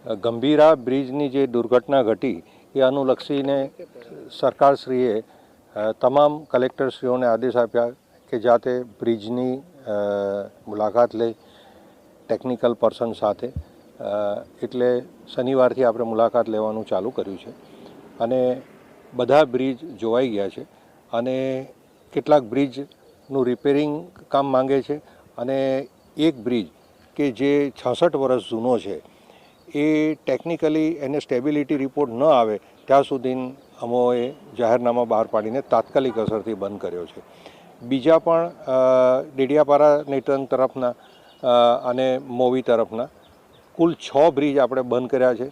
ગંભીરા બ્રિજની જે દુર્ઘટના ઘટી એ અનુલક્ષીને સરકારશ્રીએ તમામ કલેક્ટરશ્રીઓને આદેશ આપ્યા કે જાતે બ્રિજની મુલાકાત લે ટેકનિકલ પર્સન સાથે. એટલે શનિવારથી આપણે મુલાકાત લેવાનું ચાલુ કર્યું છે અને બધા બ્રિજ જોવાઈ ગયા છે અને કેટલાક બ્રિજનું રિપેરિંગ કામ માંગે છે અને એક બ્રિજ કે જે 66 વર્ષ જૂનો છે એ ટેકનિકલી એને સ્ટેબિલિટી રિપોર્ટ ન આવે ત્યાં સુધી અમોએ જાહેરનામા બહાર પાડીને તાત્કાલિક અસરથી બંધ કર્યો છે. બીજા પણ ડેડિયાપાડા નેત્રંગ તરફના અને મોવી તરફના કુલ 6 બ્રિજ આપણે બંધ કર્યા છે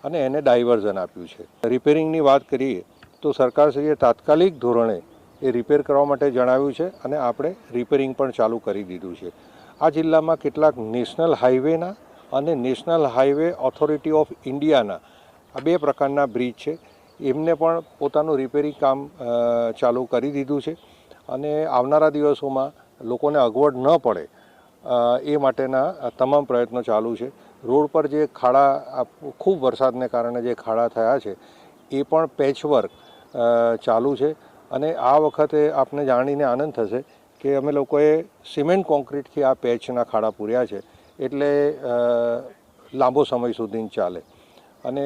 અને એને ડાયવર્ઝન આપ્યું છે. રિપેરિંગની વાત કરીએ તો સરકારશ્રીએ તાત્કાલિક ધોરણે એ રિપેર કરવા માટે જણાવ્યું છે અને આપણે રિપેરિંગ પણ ચાલુ કરી દીધું છે. આ જિલ્લામાં કેટલાક નેશનલ હાઈવેના અને નેશનલ હાઈવે ઓથોરિટી ઓફ ઇન્ડિયાના આ 2 પ્રકારના બ્રિજ છે, એમને પણ પોતાનું રિપેરિંગ કામ ચાલુ કરી દીધું છે અને આવનારા દિવસોમાં લોકોને અગવડ ન પડે એ માટેના તમામ પ્રયત્નો ચાલુ છે. રોડ પર જે ખાડા ખૂબ વરસાદને કારણે જે ખાડા થયા છે એ પણ પેચવર્ક ચાલુ છે અને આ વખતે આપને જાણીને આનંદ થશે કે અમે લોકોએ સિમેન્ટ કોન્ક્રીટથી આ પેચના ખાડા પૂર્યા છે એટલે લાંબો સમય સુધી ચાલે અને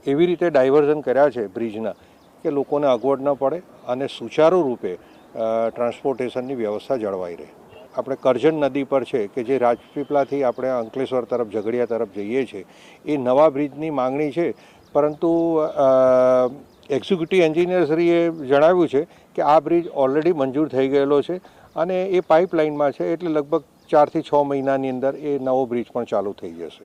એવી રીતે ડાયવર્ઝન કર્યા છે બ્રિજના કે લોકોને અગવડ ન પડે અને સુચારુ રૂપે ટ્રાન્સપોર્ટેશનની વ્યવસ્થા જળવાઈ રહે. આપણે કરજણ નદી પર છે કે જે રાજપીપળાથી આપણે અંકલેશ્વર તરફ ઝઘડિયા તરફ જઈએ છીએ એ નવા બ્રિજની માંગણી છે, પરંતુ એક્ઝિક્યુટિવ એન્જિનિયરશ્રીએ જણાવ્યું છે કે આ બ્રિજ ઓલરેડી મંજૂર થઈ ગયેલો છે અને એ પાઇપલાઇનમાં છે એટલે લગભગ 4 થી 6 મહિનાની અંદર એ નવો બ્રિજ પણ ચાલુ થઈ જશે.